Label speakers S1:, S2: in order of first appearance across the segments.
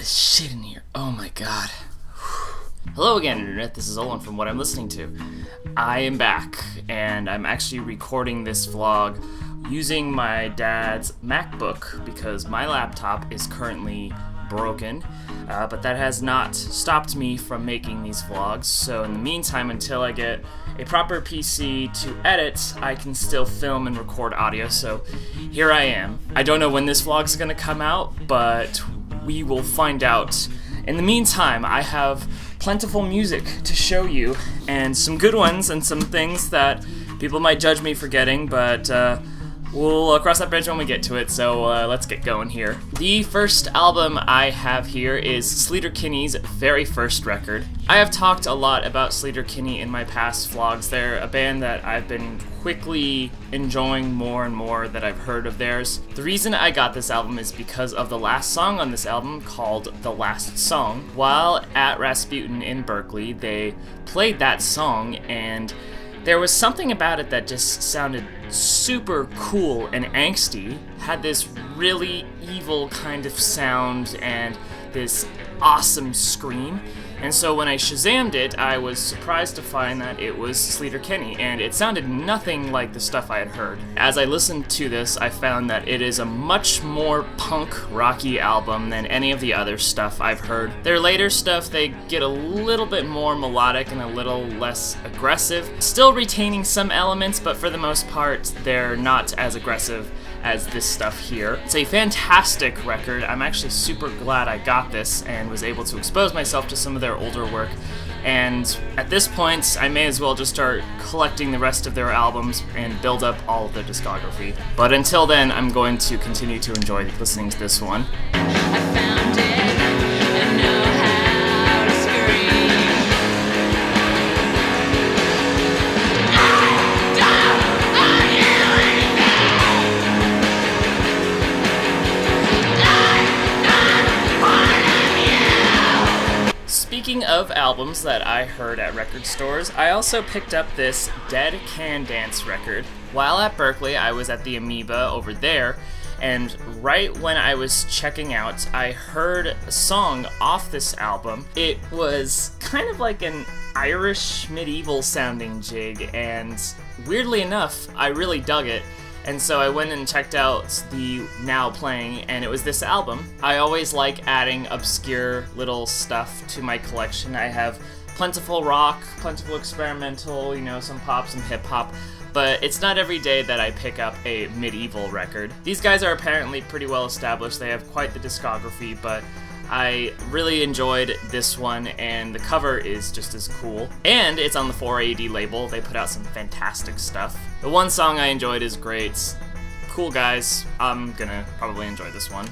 S1: is shit in here. Oh my god. Hello again, Internet. This is Olin from What I'm Listening To. I am back, and I'm actually recording this vlog using my dad's MacBook because my laptop is currently broken, but that has not stopped me from making these vlogs. So in the meantime, until I get a proper PC to edit, I can still film and record audio, so here I am. I don't know when this vlog's gonna come out, but we will find out. In the meantime, I have plentiful music to show you, and some good ones and some things that people might judge me for getting, but we'll cross that bridge when we get to it, so let's get going here. The first album I have here is SleaterKinney's very first record. I have talked a lot about SleaterKinney in my past vlogs. They're a band that I've been quickly enjoying more and more that I've heard of theirs. The reason I got this album is because of the last song on this album called The Last Song. While at Rasputin in Berkeley, they played that song, and there was something about it that just sounded super cool and angsty, had this really evil kind of sound and this awesome scream. And so when I Shazammed it, I was surprised to find that it was SleaterKinney, and it sounded nothing like the stuff I had heard. As I listened to this, I found that it is a much more punk rocky album than any of the other stuff I've heard. Their later stuff, they get a little bit more melodic and a little less aggressive, still retaining some elements, but for the most part, they're not as aggressive as this stuff here. It's a fantastic record. I'm actually super glad I got this and was able to expose myself to some of their older work. And at this point, I may as well just start collecting the rest of their albums and build up all of their discography. But until then, I'm going to continue to enjoy listening to this one.
S2: I found it and know how to scream.
S1: Speaking of albums that I heard at record stores, I also picked up this Dead Can Dance record. While at Berkeley, I was at the Amoeba over there, and right when I was checking out, I heard a song off this album. It was kind of like an Irish medieval sounding jig, and weirdly enough, I really dug it. And so I went and checked out the now playing, and it was this album. I always like adding obscure little stuff to my collection. I have plentiful rock, plentiful experimental, some pop, some hip-hop, but it's not every day that I pick up a medieval record. These guys are apparently pretty well established. They have quite the discography, but I really enjoyed this one, and the cover is just as cool. And it's on the 4AD label. They put out some fantastic stuff. The one song I enjoyed is great. Cool guys. I'm gonna probably enjoy this one.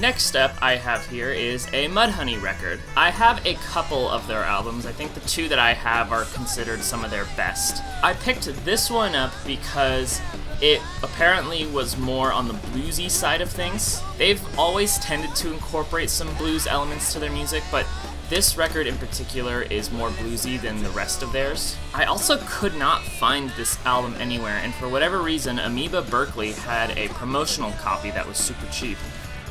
S1: Next up I have here is a Mudhoney record. I have a couple of their albums. I think the two that I have are considered some of their best. I picked this one up because it apparently was more on the bluesy side of things. They've always tended to incorporate some blues elements to their music, but this record in particular is more bluesy than the rest of theirs. I also could not find this album anywhere, and for whatever reason, Amoeba Berkeley had a promotional copy that was super cheap.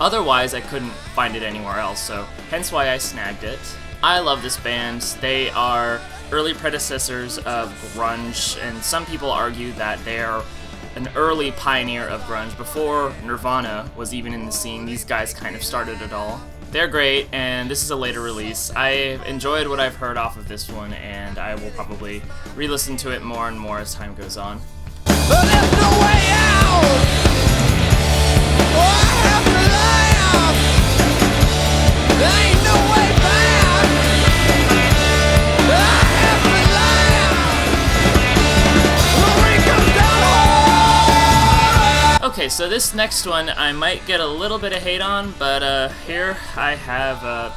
S1: Otherwise, I couldn't find it anywhere else, so hence why I snagged it. I love this band. They are early predecessors of grunge, and some people argue that they are an early pioneer of grunge. Before Nirvana was even in the scene, these guys kind of started it all. They're great, and this is a later release. I've enjoyed what I've heard off of this one, and I will probably re-listen to it more and more as time goes on.
S3: But there's no way out. Oh, I have to laugh. There ain't no way back. I have to laugh. When we come down.
S1: Okay, so this next one I might get a little bit of hate on, but here I have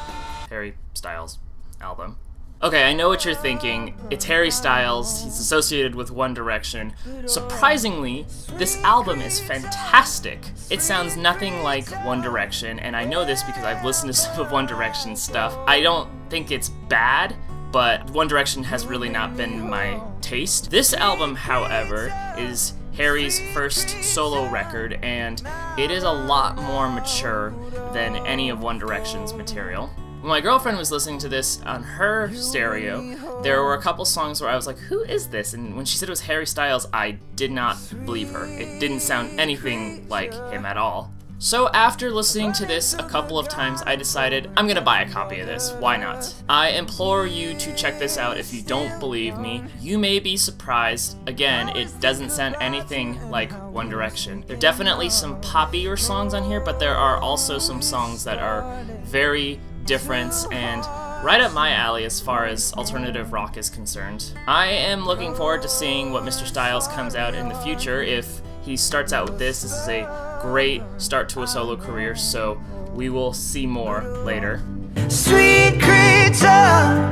S1: Harry Styles album. Okay, I know what you're thinking. It's Harry Styles, he's associated with One Direction. Surprisingly, this album is fantastic. It sounds nothing like One Direction, and I know this because I've listened to some of One Direction's stuff. I don't think it's bad, but One Direction has really not been my taste. This album, however, is Harry's first solo record, and it is a lot more mature than any of One Direction's material. When my girlfriend was listening to this on her stereo, there were a couple songs where I was like, who is this? And when she said it was Harry Styles, I did not believe her. It didn't sound anything like him at all. So after listening to this a couple of times, I decided I'm gonna buy a copy of this. Why not? I implore you to check this out if you don't believe me. You may be surprised. Again, it doesn't sound anything like One Direction. There are definitely some poppier songs on here, but there are also some songs that are very different and right up my alley as far as alternative rock is concerned. I am looking forward to seeing what Mr. Styles comes out in the future. If he starts out with this is a great start to a solo career, so we will see more later.
S3: Sweet creature,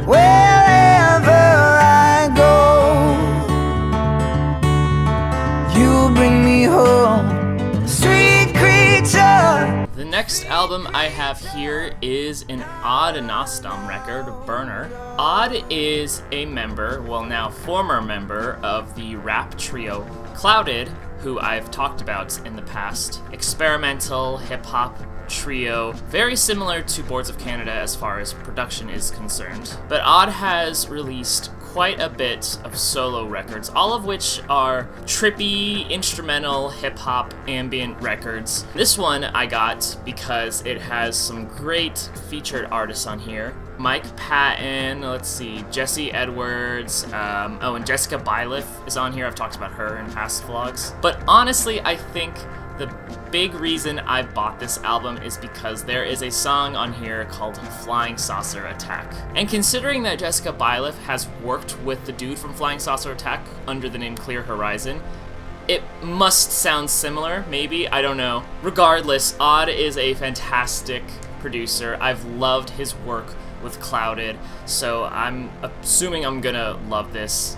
S3: wherever I go, you bring me home. Sweet creature.
S1: The next album I have here is an Odd Nostom record, Burner. Odd is a member, well now former member, of the rap trio Clouded, who I've talked about in the past. Experimental hip-hop trio, very similar to Boards of Canada as far as production is concerned. But Odd has released quite a bit of solo records, all of which are trippy, instrumental, hip-hop, ambient records. This one I got because it has some great featured artists on here. Mike Patton, let's see, Jesse Edwards, and Jessica Byliff is on here. I've talked about her in past vlogs. But honestly, I think the big reason I bought this album is because there is a song on here called Flying Saucer Attack. And considering that Jessica Byliff has worked with the dude from Flying Saucer Attack under the name Clear Horizon, it must sound similar, maybe, I don't know. Regardless, Odd is a fantastic producer. I've loved his work with Clouded, so I'm assuming I'm gonna love this.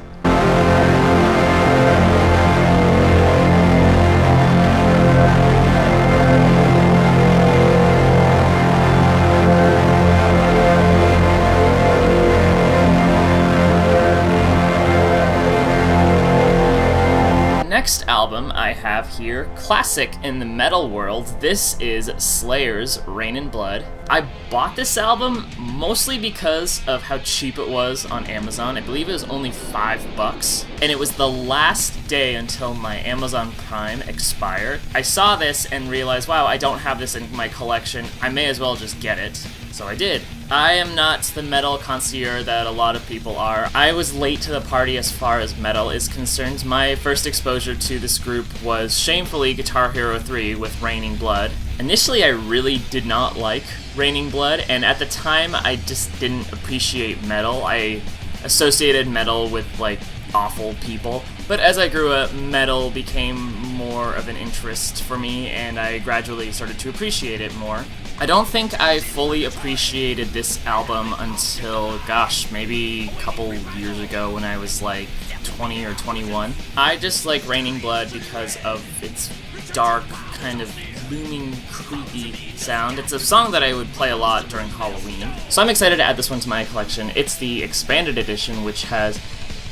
S1: Next album I have here, classic in the metal world. This is Slayer's Rain and Blood. I bought this album mostly because of how cheap it was on Amazon. I believe it was only $5, and it was the last day until my Amazon Prime expired. I saw this and realized, wow, I don't have this in my collection. I may as well just get it. So I did. I am not the metal connoisseur that a lot of people are. I was late to the party as far as metal is concerned. My first exposure to this group was shamefully Guitar Hero 3 with Raining Blood. Initially, I really did not like Raining Blood, and at the time, I just didn't appreciate metal. I associated metal with, like, awful people. But as I grew up, metal became more of an interest for me, and I gradually started to appreciate it more. I don't think I fully appreciated this album until, gosh, maybe a couple years ago when I was like 20 or 21. I just like Raining Blood because of its dark, kind of looming, creepy sound. It's a song that I would play a lot during Halloween. So I'm excited to add this one to my collection. It's the expanded edition, which has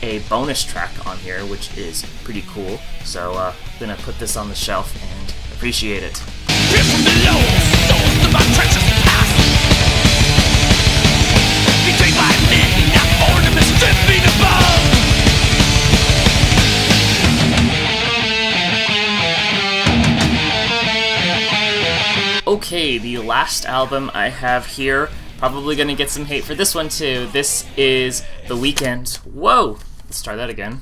S1: a bonus track on here, which is pretty cool. So I'm gonna put this on the shelf and appreciate it.
S4: Here from below, souls of our treacherous past, betrayed by men, not born to mischieving above.
S1: Okay, the last album I have here, probably gonna get some hate for this one too. This is The Weeknd. Whoa! Let's try that again.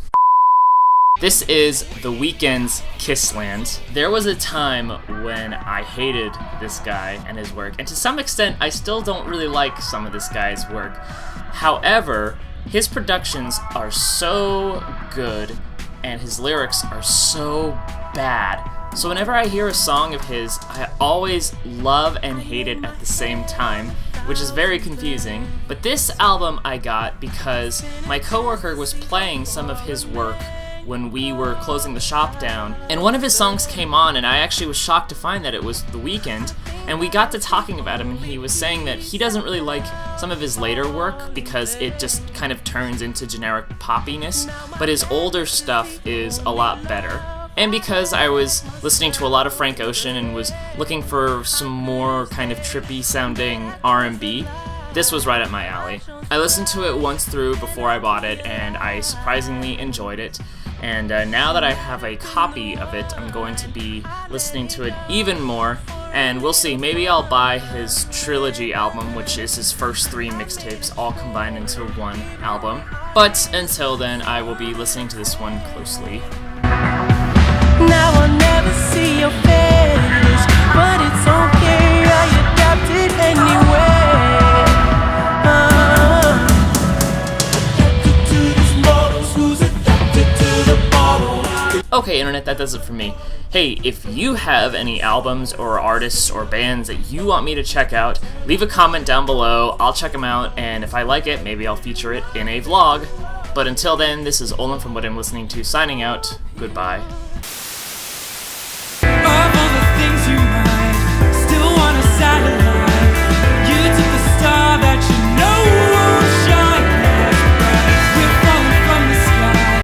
S1: This is The Weeknd's Kissland. There was a time when I hated this guy and his work, and to some extent, I still don't really like some of this guy's work. However, his productions are so good, and his lyrics are so bad. So whenever I hear a song of his, I always love and hate it at the same time, which is very confusing. But this album I got because my coworker was playing some of his work when we were closing the shop down, and one of his songs came on, and I actually was shocked to find that it was The Weeknd, and we got to talking about him, and he was saying that he doesn't really like some of his later work because it just kind of turns into generic poppiness, but his older stuff is a lot better. And because I was listening to a lot of Frank Ocean and was looking for some more kind of trippy sounding R&B, this was right up my alley. I listened to it once through before I bought it, and I surprisingly enjoyed it. And now that I have a copy of it, I'm going to be listening to it even more, and we'll see, maybe I'll buy his trilogy album, which is his first 3 mixtapes all combined into one album. But until then, I will be listening to this one closely.
S3: Now I'll never see your face, but it's okay, I adapt it anyway. Adapted to these models, who's adapted to the model?
S1: Okay, internet, that does it for me. Hey, if you have any albums or artists or bands that you want me to check out, leave a comment down below, I'll check them out, and if I like it, maybe I'll feature it in a vlog. But until then, this is Olin from What I'm Listening To signing out. Goodbye.